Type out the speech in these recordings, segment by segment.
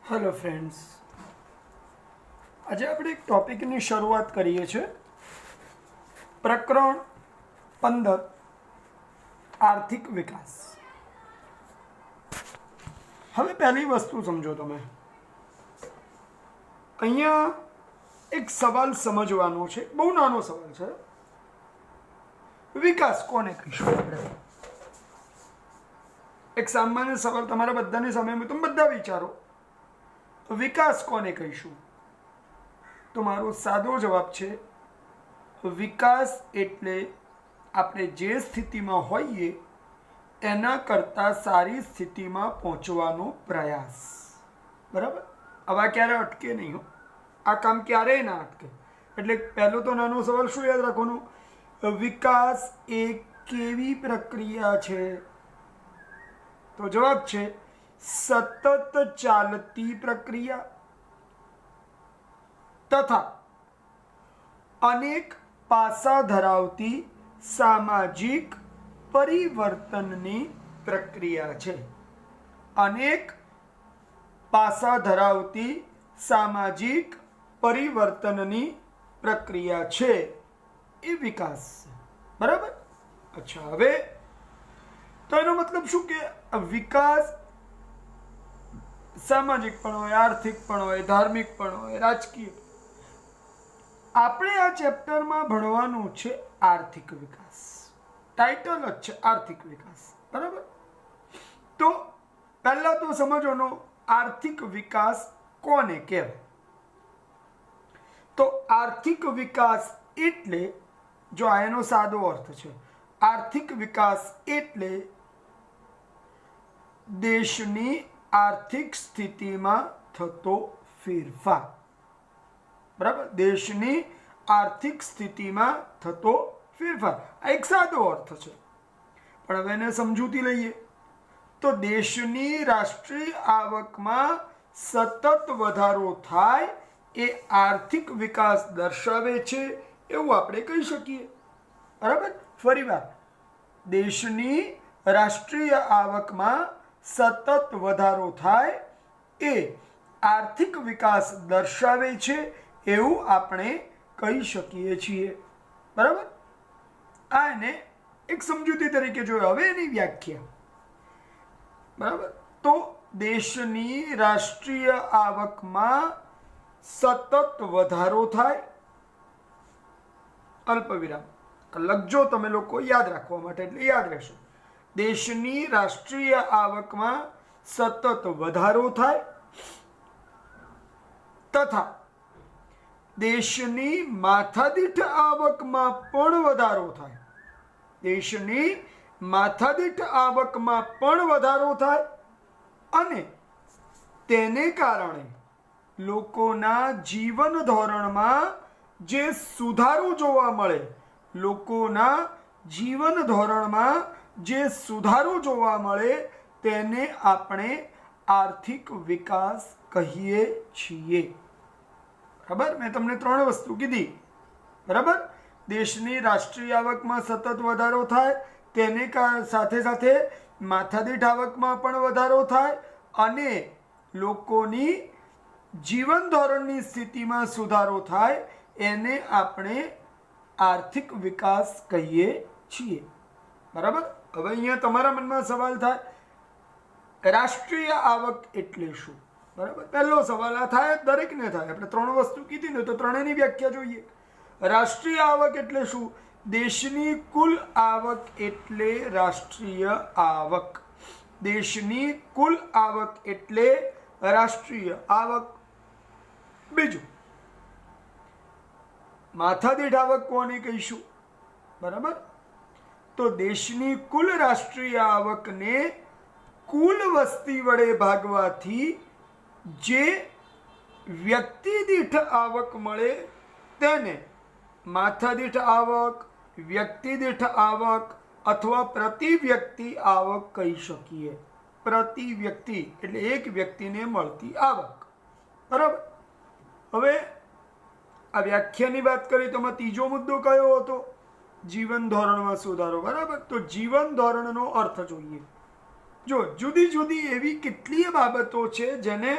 Hello friends, આજે આપણે એક ટોપિકની શરૂઆત કરીએ છીએ. પ્રકરણ 15 આર્થિક વિકાસ. હવે પહેલી વસ્તુ સમજો, તમે અહીંયા એક સવાલ સમજવાનો છે. બહુ નાનો સવાલ છે. વિકાસ કોને કહીશું આપણે? એક સામાન્ય સવાલ તમારા બધાની સામે, તમે બધા વિચારો, તો વિકાસ કોને કહીશું? તો મારો સાદો જવાબ છે, વિકાસ એટલે આપણે જે સ્થિતિમાં હોઈએ એના કરતાં સારી સ્થિતિમાં પહોંચવાનો પ્રયાસ. બરાબર? આવા ક્યારે અટકે નહીં હો. આ કામ ક્યારેય ના અટકે. એટલે પહેલો તો નાનો સવાલ શું યાદ રાખવાનો? વિકાસ એ કેવી પ્રક્રિયા છે? તો જવાબ છે સતત ચાલતી પ્રક્રિયા તથા અનેક પાસા ધરાવતી સામાજિક પરિવર્તનની પ્રક્રિયા છે. અનેક પાસા ધરાવતી સામાજિક પરિવર્તનની પ્રક્રિયા છે એ વિકાસ છે. બરાબર? અચ્છા, હવે તો એનો મતલબ શું કે વિકાસ સામાજિક પણ હોય, આર્થિક પણ હોય, ધાર્મિક પણ હોય, રાજકીય. આપણે આ ચેપ્ટરમાં ભણવાનું છે આર્થિક વિકાસ. ટાઇટલ જ છે આર્થિક વિકાસ. બરાબર? તો પહેલા તો સમજવાનો, આર્થિક વિકાસ કોને કહેવાય? તો આર્થિક વિકાસ એટલે, જો આ એનો સાદો અર્થ છે, આર્થિક વિકાસ એટલે દેશની આર્થિક સ્થિતિમાં થતો ફેરફાર. બરાબર? દેશની આર્થિક સ્થિતિમાં થતો ફેરફાર. આ એક સાદો અર્થ છે, પણ હવે એને સમજૂતી લઈએ તો દેશની રાષ્ટ્રીય આવકમાં સતત વધારો થાય એ આર્થિક વિકાસ દર્શાવે છે એવું આપણે કહી શકીએ. બરાબર? ફરીવાર, દેશની રાષ્ટ્રીય આવકમાં સતત વધારો થાય એ આર્થિક વિકાસ દર્શાવે છે એવું આપણે કહી શકીએ છીએ. બરાબર? આ એને એક સમજૂતી તરીકે જોયો. હવે એની વ્યાખ્યા. બરાબર? તો દેશની રાષ્ટ્રીય આવકમાં સતત વધારો થાય, અલ્પ વિરામ લખજો તમે લોકો યાદ રાખવા માટે, એટલે યાદ રહેશે. દેશની રાષ્ટ્રીય આવકમાં સતત વધારો થાય તથા દેશની માથાદીઠ આવકમાં પણ વધારો થાય. દેશની માથાદીઠ આવકમાં પણ વધારો થાય અને તેને કારણે લોકોના જીવન ધોરણમાં જે સુધારો જોવા મળે, લોકોના જીવન ધોરણમાં જે સુધારો જોવા મળે તેને આપણે આર્થિક વિકાસ કહીએ છીએ. બરાબર? મેં તમને 3 વસ્તુ કીધી. બરાબર? દેશની રાષ્ટ્રીય આવકમાં સતત વધારો થાય, તેને સાથે સાથે માથાદીઠ આવકમાં પણ વધારો થાય અને લોકોની જીવન ધોરણની સ્થિતિમાં સુધારો થાય, એને આપણે આર્થિક વિકાસ કહીએ છીએ. બરાબર? હવે અહીંયા તમારા મનમાં સવાલ થાય, રાષ્ટ્રીય આવક એટલે શું? બરાબર? પહેલો સવાલ આ થાય, દરેકને થાય. આપણે 3 વસ્તુ કીધી ને, તો ત્રણેયની વ્યાખ્યા જોઈએ. રાષ્ટ્રીય આવક એટલે શું? દેશની કુલ આવક એટલે રાષ્ટ્રીય આવક. દેશની કુલ આવક એટલે રાષ્ટ્રીય આવક. બીજું, માથાદીઠ આવક કોને કહીશું? બરાબર? તો દેશની કુલ રાષ્ટ્રીય આવકને કુલ વસ્તી વડે ભાગવાથી જે વ્યક્તિ દીઠ આવક મળે તેને માથાદીઠ આવક, વ્યક્તિ દીઠ આવક અથવા પ્રતિ વ્યક્તિ આવક કહી શકીએ. પ્રતિ વ્યક્તિ એટલે એક વ્યક્તિને મળતી આવક. બરાબર? હવે આ વ્યાખ્યાની વાત કરી તો એમાં ત્રીજો મુદ્દો કયો હતો? જીવન ધોરણમાં સુધારો. બરાબર? તો જીવન ધોરણનો અર્થ જોઈએ. જો જુદી જુદી એવી કેટલીય બાબતો છે જેને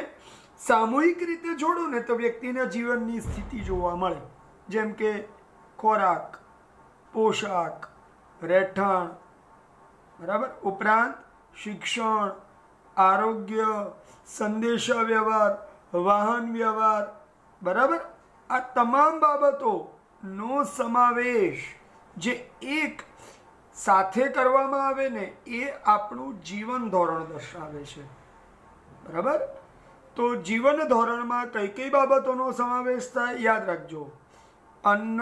સામૂહિક રીતે જોડો ને તો વ્યક્તિના જીવનની સ્થિતિ જોવા મળે, જેમ કે ખોરાક, પોશાક, રહેઠાણ, બરાબર, ઉપરાંત શિક્ષણ, આરોગ્ય, સંદેશા વ્યવહાર, વાહન વ્યવહાર, બરાબર, આ તમામ બાબતોનો સમાવેશ જે એક સાથે કરવામાં આવે ને એ આપણું જીવન ધોરણ દર્શાવે છે, બરાબર. તો જીવન ધોરણમાં કઈ કઈ બાબતોનો સમાવેશ થાય યાદ રાખજો. અન્ન,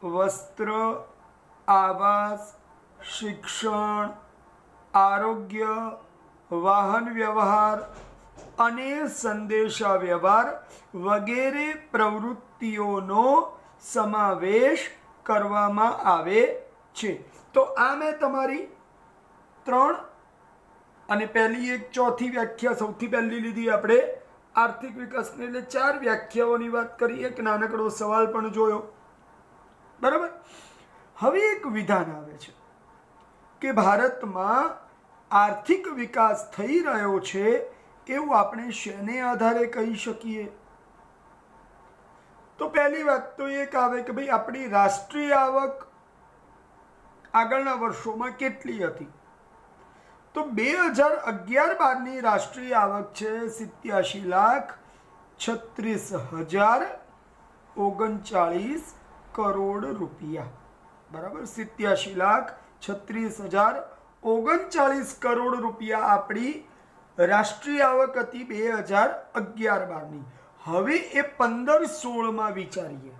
વસ્ત્ર, આવાસ, શિક્ષણ, આરોગ્ય, વાહન વ્યવહાર અને સંદેશા વ્યવહાર વગેરે પ્રવૃત્તિઓનો સમાવેશ કરવામાં આવે છે. તો આ મેં તમારી 3 અને પહેલી એક ચોથી વ્યાખ્યા સૌથી પહેલી લીધી આપણે આર્થિક વિકાસની, એટલે 4 વ્યાખ્યાઓની વાત કરી. એક નાનકડો સવાલ પણ જોયો, બરાબર. હવે એક વિધાન આવે છે કે ભારતમાં આર્થિક વિકાસ થઈ રહ્યો છે એવું આપણે શેને આધારે કહી શકીએ? તો પહેલી વાત તો એક આવે કે ભાઈ આપણી રાષ્ટ્રીય આવક આગળના વર્ષોમાં કેટલી હતી? તો 2011-12ની રાષ્ટ્રીય આવક છે 87,36,039 કરોડ રૂપિયા, બરાબર. 87,36,039 કરોડ રૂપિયા આપણી રાષ્ટ્રીય આવક હતી 2011-12ની. હવે એ 15-16માં વિચારીએ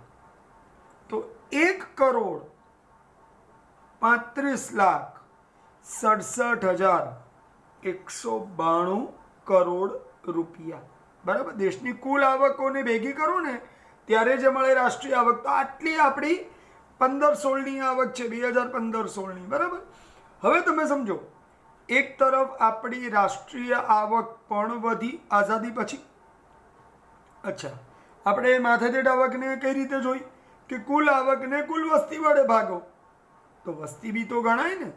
તો 1,35,67,192 કરોડ રૂપિયા, બરાબર. દેશની કુલ આવકોને ભેગી કરો ને ત્યારે જે મળે રાષ્ટ્રીય આવક, તો આટલી આપણી 15-16ની આવક છે, 2015-16ની, બરાબર. હવે તમે સમજો, એક તરફ આપણી રાષ્ટ્રીય આવક પણ વધી આઝાદી પછી. અચ્છા, આપણે માથાદીઠ આવકને કઈ રીતે જોઈ કે કુલ આવકને કુલ વસ્તી વડે ભાગો, તો વસ્તી બી તો ગણાય ને.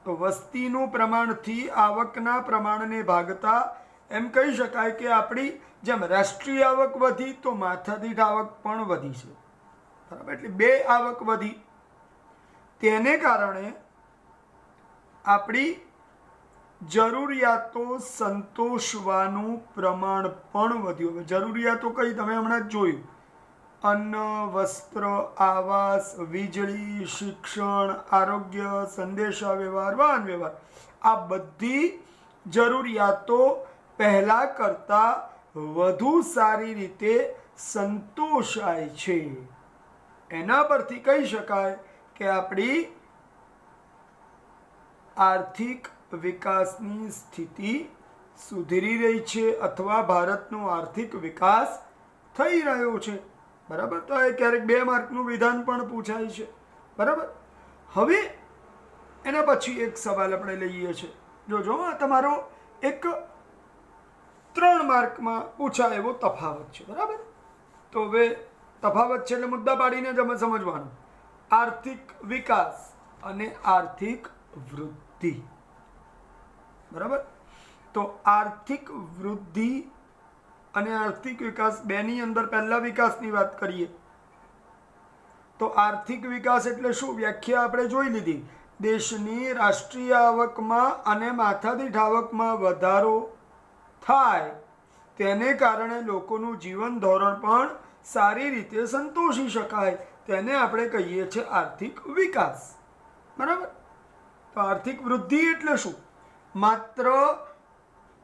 તો વસ્તીનું પ્રમાણથી આવકના પ્રમાણને ભાગતા એમ કહી શકાય કે આપણી જેમ રાષ્ટ્રીય આવક વધી તો માથાદીઠ આવક પણ વધી છે, બરાબર. એટલે 2 આવક વધી, તેને કારણે આપણી જરૂરિયાતો સંતોષવાનું પ્રમાણ પણ વધ્યું. હવે જરૂરિયાતો કઈ તમે હમણાં જ જોયું, અન્ન, વસ્ત્ર, આવાસ, વીજળી, શિક્ષણ, આરોગ્ય, સંદેશા વ્યવહાર, વાહન વ્યવહાર, આ બધી જરૂરિયાતો પહેલા કરતા વધુ સારી રીતે સંતોષાય છે. એના પરથી કહી શકાય કે આપણી આર્થિક વિકાસની સ્થિતિ સુધરી રહી છે અથવા ભારતનો આર્થિક વિકાસ થઈ રહ્યો છે, બરાબર. તો એ ક્યારેક 2 માર્કનું વિધાન પણ પૂછાય છે, બરાબર. હવે એના પછી એક સવાલ આપણે લઈએ છીએ, જોજો આ તમારો એક 3 માર્કમાં પૂછાય એવો તફાવત છે, બરાબર. તો હવે તફાવત છે એટલે મુદ્દા પાડીને જ અમે સમજવાનું. આર્થિક વિકાસ અને આર્થિક વૃદ્ધિ, બરાબર. તો આર્થિક વૃદ્ધિ અને આર્થિક વિકાસ બેની અંદર પહેલા વિકાસની વાત કરીએ તો આર્થિક વિકાસ એટલે શું? વ્યાખ્યા આપણે જોઈ લીધી. દેશની રાષ્ટ્રીય આવકમાં અને માથાદીઠ આવકમાં વધારો થાય તેને કારણે લોકોનું જીવન ધોરણ પણ સારી રીતે સંતોષી શકાય, તેને આપણે કહીએ છીએ આર્થિક વિકાસ, બરાબર. તો આર્થિક વૃદ્ધિ એટલે શું? માત્ર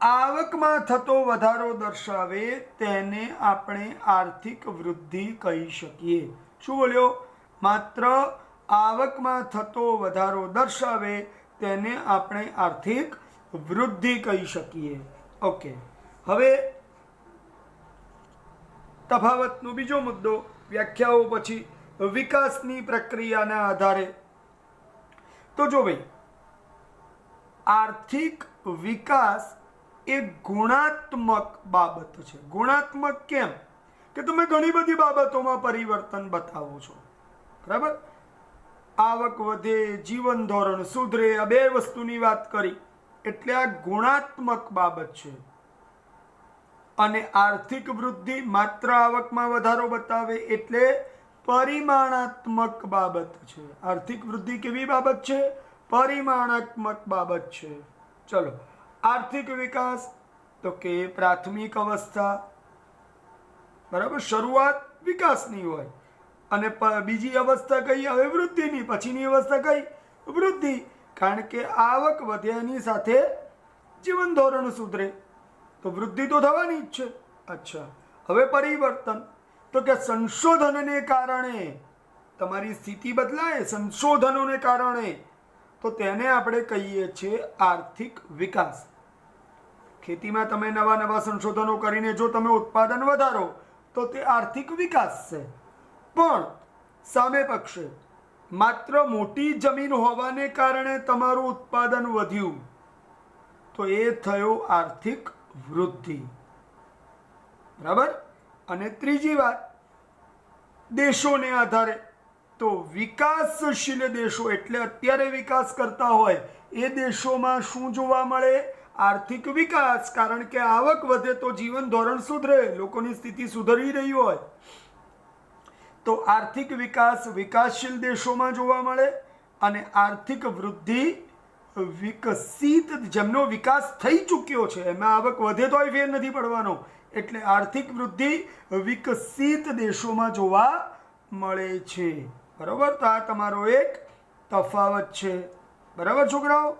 આવકમાં થતો વધારો દર્શાવે તેને આપણે આર્થિક વૃદ્ધિ કહી શકીએ. શું બોલ્યો? માત્ર આવકમાં થતો વધારો દર્શાવે તેને આપણે આર્થિક વૃદ્ધિ કહી શકીએ. ઓકે, હવે તફાવતનો બીજો મુદ્દો, વ્યાખ્યાઓ પછી વિકાસની પ્રક્રિયાના આધારે. તો જો ભાઈ, આર્થિક વિકાસ એ ગુણાત્મક બાબત છે. ગુણાત્મક કેમ કે તમે ઘણી બધી બાબતોમાં પરિવર્તન બતાવો છો, બરાબર. આવક વધે, જીવન ધોરણ સુધરે, આ 2 વસ્તુની વાત કરી એટલે આ ગુણાત્મક બાબત છે. અને આર્થિક વૃદ્ધિ માત્ર આવકમાં વધારો બતાવે એટલે પરિમાણાત્મક બાબત છે. આર્થિક વૃદ્ધિ કેવી બાબત છે? પરિમાણાત્મક બાબત છે. ચલો, આર્થિક વિકાસ તો કે પ્રાથમિક અવસ્થા, બરાબર, શરૂઆત વિકાસની હોય અને બીજી અવસ્થા કઈ આવે? વૃદ્ધિની. પછીની અવસ્થા કઈ? વૃદ્ધિ. કારણ કે આવક વધ્યાની સાથે જીવન ધોરણ સુધરે તો વૃદ્ધિ તો થવાની જ છે. અચ્છા, હવે પરિવર્તન તો કે સંશોધનને કારણે તમારી સ્થિતિ બદલાય, સંશોધનોને કારણે, તો તેને આપણે કહીએ છીએ આર્થિક વિકાસ. ખેતીમાં તમે નવા નવા સંશોધનો કરીને જો તમે ઉત્પાદન વધારો તો તે આર્થિક વિકાસ છે. પણ સામે પક્ષે માત્ર મોટી જમીન હોવાને કારણે તમારું ઉત્પાદન વધ્યું તો એ થયો આર્થિક વૃદ્ધિ. બરાબર. અને ત્રીજી વાત, દેશોને આધારે તો વિકાસશીલ દેશો એટલે અત્યારે વિકાસ કરતા હોય એ દેશોમાં શું જોવા મળે? આર્થિક વિકાસ. કારણ કે આવક વધે તો જીવન ધોરણ સુધરે, લોકોની સ્થિતિ સુધરી રહી હોય તો આર્થિક વિકાસ વિકાસશીલ દેશોમાં જોવા મળે અને આર્થિક વૃદ્ધિ વિકસિત, જેમનો વિકાસ થઈ ચૂક્યો છે એમાં આવક વધે તોય ફેર નથી પડવાનો, એટલે આર્થિક વૃદ્ધિ વિકસિત દેશોમાં જોવા મળે છે. બરાબર. તો આ તમારો એક તફાવત છે. બરાબર છોકરાઓ.